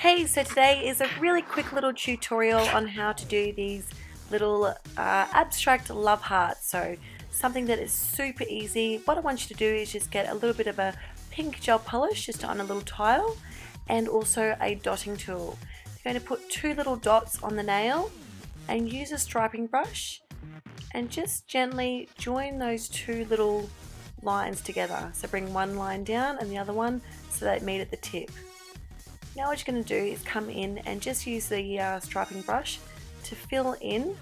Hey, so today is a really quick little tutorial on how to do these little abstract love hearts. So something that is super easy. What I want you to do is just get a little bit of a pink gel polish just on a little tile and also a dotting tool. You're going to put two little dots on the nail and use a striping brush and just gently join those two little lines together. So bring one line down and the other one so they meet at the tip. Now what you're going to do is come in and just use the striping brush to fill in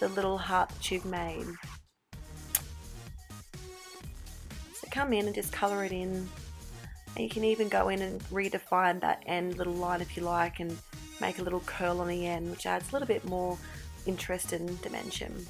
the little heart that you've made. So come in and just colour it in, and you can even go in and redefine that end little line if you like and make a little curl on the end, which adds a little bit more interest and dimension.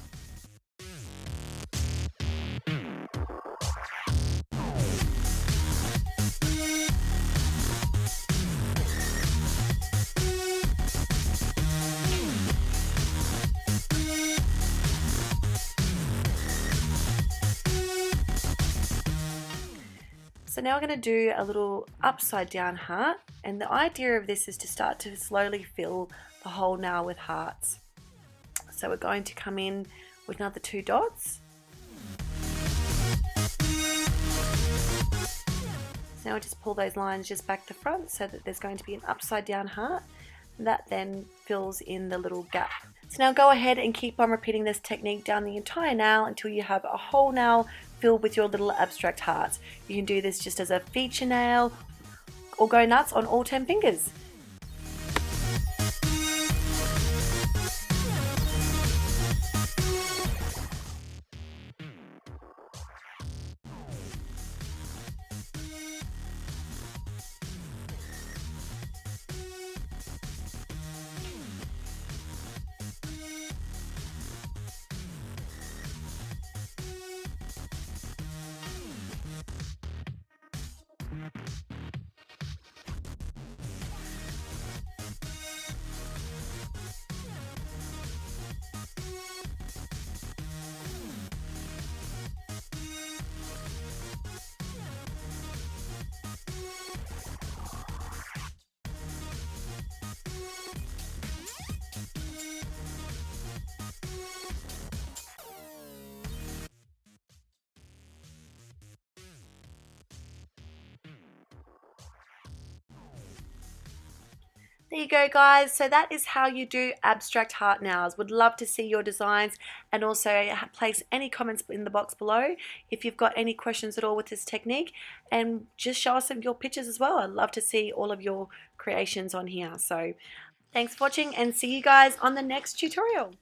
So now we're going to do a little upside down heart, and the idea of this is to start to slowly fill the whole nail with hearts. So we're going to come in with another two dots. So now we just pull those lines just back to front so that there's going to be an upside down heart. That then fills in the little gap. So now go ahead and keep on repeating this technique down the entire nail until you have a whole nail filled with your little abstract hearts. You can do this just as a feature nail or go nuts on all 10 fingers. There you go, guys. So that is how you do abstract heart nails. Would love to see your designs, and also place any comments in the box below if you've got any questions at all with this technique, and just show us some of your pictures as well. I'd love to see all of your creations on here. So thanks for watching, and see you guys on the next tutorial.